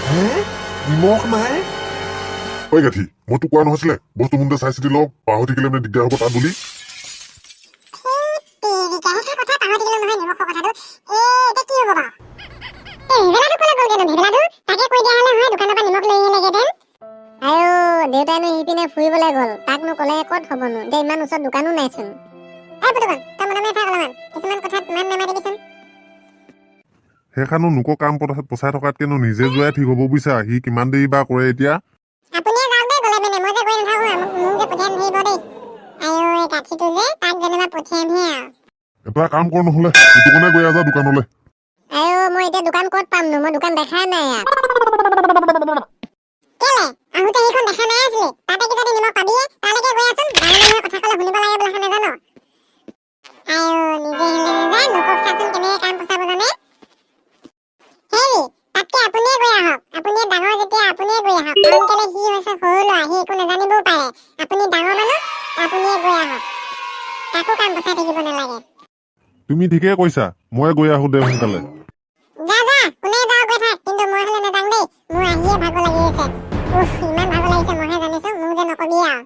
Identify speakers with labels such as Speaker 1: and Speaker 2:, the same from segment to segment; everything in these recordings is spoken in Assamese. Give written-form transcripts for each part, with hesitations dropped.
Speaker 1: হে নিমখ নাই ঐ গাঠি মই তোক কোৱা নহৈছিলে বস্তু মুন্দে চাই চিতি লওক পাহৰি থাকিলে মানে দিগদাৰ হ'ব তাত বুলি
Speaker 2: দেউতাইনো সিপিনে ফুৰিবলৈ গ'ল তাকনো ক'লে ক'ত হ'বনো এতিয়া ইমান ওচৰত দোকানো নাইচোন
Speaker 1: সেইখানো নোক কাম পচাই থকাতকেনো নিজে যোৱাই ঠিক হ'ব বুজিছা সি কিমান দেৰি বা কৰে এতিয়া এটা কাম কৰ নহ'লে দোকানে গৈ আছা দোকানলৈ
Speaker 2: মই এতিয়া দোকান ক'ত পামনো মই দোকান দেখাই নাই ইয়াত আহোঁতে সেইখন দেখা নাই আছিলে তাতে কি যদি নিমখ পাবিয়ে তালৈকে গৈ আছোন ডাঙৰ কথা ক'লে শুনিব লাগে বোলে নাজানো নিজে হেলে নাযায় লোকক চাচোন কেনেকৈ কাম পচাব জানে হেৰি তাতকে আপুনিয়ে গৈ আহক আপুনিয়ে ডাঙৰ যেতিয়া আপুনিয়ে গৈ আহক কাৰণ কেলে সি হৈছে সৰু ল'ৰা সি একো নাজানিবও পাৰে আপুনি ডাঙৰ মানুহ আপুনিয়ে গৈ আহক তাকো কাম পচাই থাকিব নালাগে
Speaker 1: তুমি ঠিকে কৈছা মই গৈ আহো দে সোনকালে
Speaker 2: যা যা কোনে যাও গৈ থাক কিন্তু মই হলে নাযাওঁ দেই মোৰ আহিয়ে ভাগৰ লাগি আছে ইমান ভাগৰ লাগিছে মইহে জানিছো মোক যে নকবি আৰু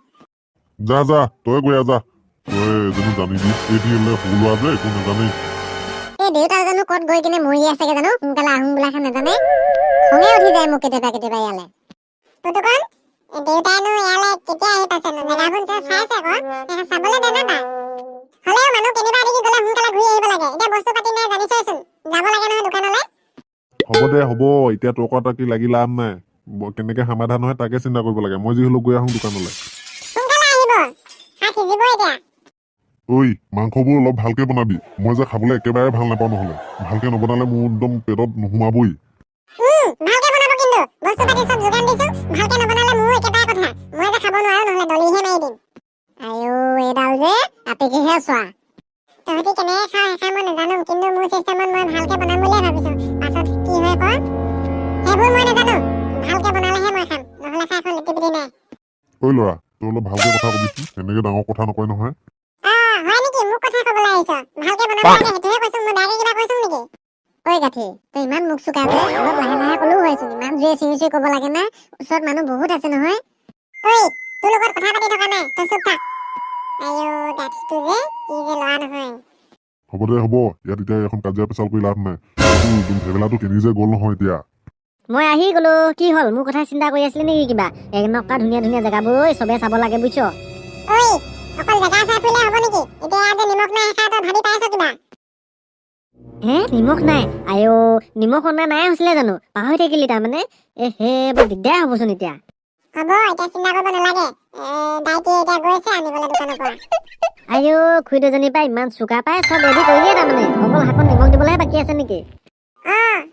Speaker 1: যা যা তই গৈ আছা তই জানো জানিবি এটি হলে সৰু ল'ৰা যে একো নাজানেই
Speaker 2: এই দেউতা জানো ক'ত গৈ কিনে মৰি আছেগে জানো সোনকালে আহোঁ বোলাখন নাজানে খঙে উঠি যায় মোক কেতিয়াবা ইয়ালে পুতুকণ দেউতাইনো ইয়ালে কেতিয়া আহি পাইছেনো জেগাবোৰ চাইছে আকৌ চাবলৈ দে না তাক হ'লেও মানুহ কেনিবা দেখি গ'লে সোনকালে ঘূৰি আহিব লাগে এতিয়া বস্তু পাতি নাই জানিছইচোন যাব লাগে নহয় দোকানলৈ
Speaker 1: হ'ব দে হ'ব এতিয়া তৰ্ক তৰ্কি লাগি লাভ নাই কেনেকে সমাধান হয় তাকে চিন্তা কৰিব লাগে মই যি হ'লেও গৈ আহোঁ দোকানলৈ
Speaker 2: সোনকালে আহিব শাক সিজিব এতিয়া
Speaker 1: ঐ মাংসবোৰ অলপ ভালকে বনাবি মই যে খাবলৈ একেবাৰে ভাল নাপাওঁ নহ'লে ভালকে নবনালে মোৰ একদম পেটত নোসোমাবই
Speaker 2: ভালকে বনাব কিন্তু বস্তু পাতি সব যোগান দিছো ভালকে নবনালে মোৰ একেটাই কথা মই যে খাব নোৱাৰো নহ'লে দলিহে মাৰি দিম আয়ো এডাল যে আপিকিহে চোৱা তহঁতি কেনেকৈ খাওঁ সেইখন মই নাজানো কিন্তু মোৰ চিষ্টেমত মই ভালকে বনাম বুলিয়ে ভাবিছো পাছত কি হয় ক সেইবোৰ মই নাজানো ভালকে বনালেহে মই খাম নহ'লে খাই এখন লিটিপিটি নাই
Speaker 1: ঐ ল'ৰা তই অলপ ভালকে কথা কবিচোন এনেকে ডাঙৰ কথা নকয় নহয়
Speaker 2: হয় নেকি মোক কথা ক'বলৈ আহিছ ভালকে বনাব লাগে সেইটোহে কৈছো মই ডাইৰেক্ট কিবা কৈছো নেকি ঐ গাঠি তই ইমান মুখ চুকা যে অলপ লাহে লাহে ক'লেও হয়চোন ইমান জুয়ে চিঞৰি ক'ব লাগে না ওচৰত মানুহ বহুত আছে নহয় ঐ তোৰ লগত কথা পাতি থকা নাই তই চুপ থাক আয়ো গাঠিটো যে কি যে ল'ৰা নহয়
Speaker 1: হ'ব দে হ'ব ইয়াত এতিয়া এখন কাজিয়া পেচাল কৰি লাভ নাই ভেবেলাটো কেনি যে গ'ল নহয় এতিয়া
Speaker 2: মই আহি গ'লো কি হ'ল মোৰ কথা চিন্তা কৰি আছিলি নেকি কিবা এনেকুৱা ধুনীয়া ধুনীয়া জেগাবোৰ চবে চাব লাগে বুজিছ ঐ অকল জেগা চাই ফুৰিলে হ'ব নেকি এতিয়া যে নিমখ নাই সেইষাৰ তই ভাবি পাইছ কিবা নিমখ নাই আয়ো নিমখ অনা নাই হৈছিলে জানো পাহৰি থাকিলি তাৰমানে বৰ দিগদাৰ হ'বচোন এতিয়া হ'ব এতিয়া চিন্তা কৰিব নালাগে দাইটি এতিয়া গৈছে আনিবলৈ দোকানৰ পৰা আয়ো খুৰী দুজনী পাই ইমান চুকা পাই চব ৰেডি কৰিলিয়ে তাৰমানে অকল শাকত নিমখ দিবলৈহে বাকী আছে নেকি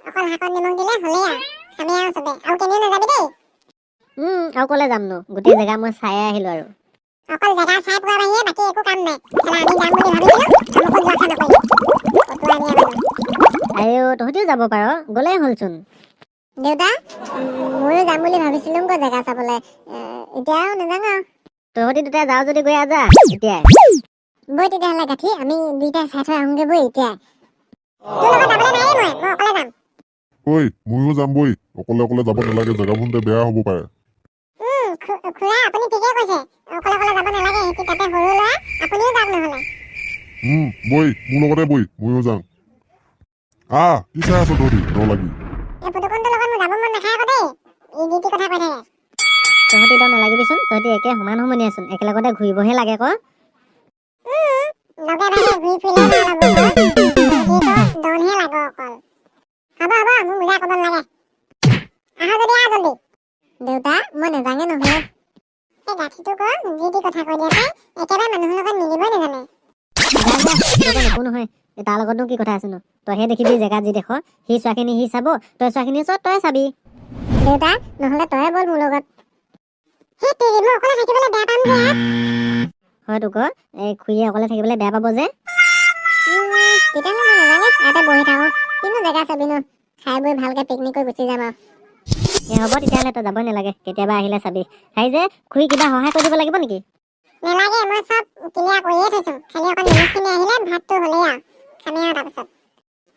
Speaker 2: অকল শাকত নিমখ দিলে হ'লেই আৰু খামে আৰু চবে আৰু কেনিও নাযাবি দেই আৰু ক'লে যাম নো গোটেই জেগা মই চাই আহিলো আৰু অকল জেগা চাই পোৱাৰ বাহিৰে বাকী একো কাম নাই আমি যাম বুলি ভাবিছিলো আমকো যোৱা কথা নকৰিলি আয়ো তহঁতিও যাব পাৰ গ'লেই হ'লচোন দেউতা ময়ো যাম বুলি ভাবিছিলো আকৌ জেগা চাবলৈ এতিয়াও নাযাওঁ আৰু তহঁতি দুটা যাওঁ যদি গৈ আজা এতিয়াই বৈ তেতিয়াহ'লে গাঠি আমি দুইটা চাই থৈ আহোঁগে বৈ এতিয়াই তোৰ লগত যাবলৈ নাই মই অকলে যাম
Speaker 1: ঐ ময়ো যাম বই অকলে অকলে যাব নালাগে জেগাবোৰ বেয়া হ'ব পাৰে
Speaker 2: খুৰা আপুনি ঠিকে কৈছে অকলে অকলে যাব নালাগে সেইটো তাতে সৰু ল'ৰা আপুনিও যাওক নহ'লে
Speaker 1: বই মোৰ লগতে বই ময়ো যাম কি চাই আছ তহঁতি লাগি
Speaker 2: এই পুতুকণটোৰ লগত মোৰ যাব মন নাখায় আকৌ দেই ই যি টি কথা কৈ থাকে তহঁতি তই নালাগিবিচোন তহঁতি একে সমান সমনীয়াচোন একেলগতে ঘূৰিবহে লাগে ক লগে ভাগে ঘূৰি ফুৰিলে দনহে লাগ অকল হ'ব মোক বুজাই ক'ব নালাগে আহা যদি আহ জলদি দেউতা মই নাজাঙে নহ'লে এই গাঠিটো ক যি টি কথা কৈ দিয়ে তাই একেবাৰে মানুহৰ লগত মিলিবই নাজানে একো নহয় তাৰ লগতনো কি কথা আছেনো তইহে দেখিবি জেগাত যি দেখ সি চোৱাখিনি সি চাব তই চোৱাখিনি তই চাবি দেউতা নহ'লে তই বল মোৰ লগত মই অকলে থাকিবলৈ বেয়া পাম যে হয়তো ক এই খুৰীয়ে অকলে থাকিবলৈ বেয়া পাব যে তেতিয়াহ'লে মই নাজানে ইয়াতে বহি থাকোঁ কিনো জেগা চাবি ন খাই বৈ ভালকৈ পিকনিক কৰি গুচি যাম আৰু হ'ব তেতিয়াহ'লে তই যাবই নালাগে কেতিয়াবা আহিলে চাবি যে খুৰী কিবা সহায় কৰি দিব লাগিব নেকি নালাগে মই চব ক্লিয়াৰ কৰিয়ে থৈছোঁ খালি অকণ নিমখখিনি আহিলে ভাতটো হ'লেই আৰু খামেই আৰু তাৰপিছত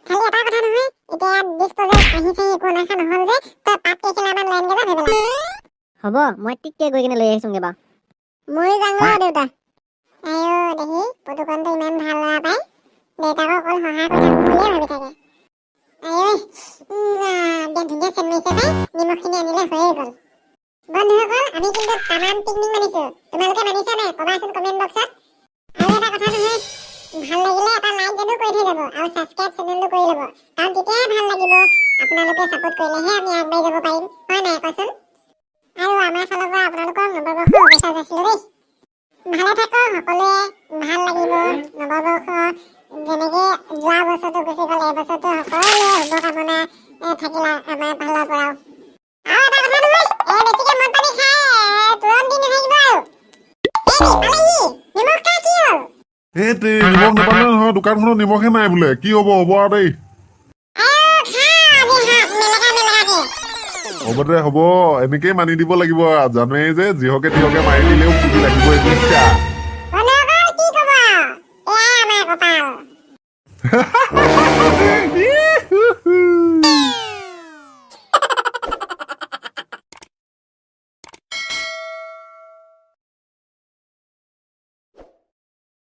Speaker 2: খালি এটা কথা নহয় এতিয়া ডিছপ'জেল কাঁহী চাহী একো নাখা নহ'ল যে তই পাত কেইখিলামান লৈ আনগে যা ভেবেলা
Speaker 3: হ'ব মই টিককে গৈ কিনে লৈ আহিছোঁগে বাৰু
Speaker 2: ময়ো যাওঁ ৰ দেউতা আইও দেহি পুতুকণটো ইমান ভাল ল'ৰা পাই দেউতাকক অকল সহায় কৰি থাকোঁ বুলিয়ে ভাবি থাকে আইঐ বিৰাট ধুনীয়া চেন মাৰিছে পাই নিমখখিনি আনিলে হৈয়ে গ'ল বন্ধুসকল আমি কিন্তু তামাম পিকনিক মানিছোঁ তোমালোকে মানিছা নাই ক'বাচোন কমেণ্ট বক্সত আৰু এটা কথা নহয় ভাল লাগিলে এটা লাইক যদিও কৰি থৈ যাব আৰু ছাবস্ক্ৰাইব চেনেলটো কৰি ল'ব কাৰণ তেতিয়াহে ভাল লাগিব আপোনালোকে ছাপোৰ্ট কৰিলেহে আমি আগবাঢ়ি যাব পাৰিম হয় নাই কোৱাচোন আৰু আমাৰ ফালৰ পৰা আপোনালোকক নৱবৰ্ষৰ শুভেচ্ছা যাচিলোঁ দেই ভালে থাকক সকলোৱে ভাল লাগিব নৱবৰ্ষ যেনেকৈ যোৱা বছৰটো গুচি গ'ল এই বছৰটো সকলোৱে শুভকামনা থাকিলে আমাৰ ফালৰ পৰাও আৰু এটা কথা নহয় বেছিকৈ মদ পানী খাই তুৰণ দি নাথাকিব আৰু পালেহি নিমখ খাই কি হ'ল
Speaker 1: এইটো নিমখ নাপালে নহয় দোকানখনত নিমখে নাই বোলে কি হ'ব আৰু দেই হ'ব দে হ'ব এনেকেই মানি দিব লাগিব জানুৱাৰী যে যিহকে তিহকে মাৰি দিলেও ফুটি লাগিব এইটো ইচ্ছা
Speaker 2: কি ক'ব এয়াই আমাৰ কপাল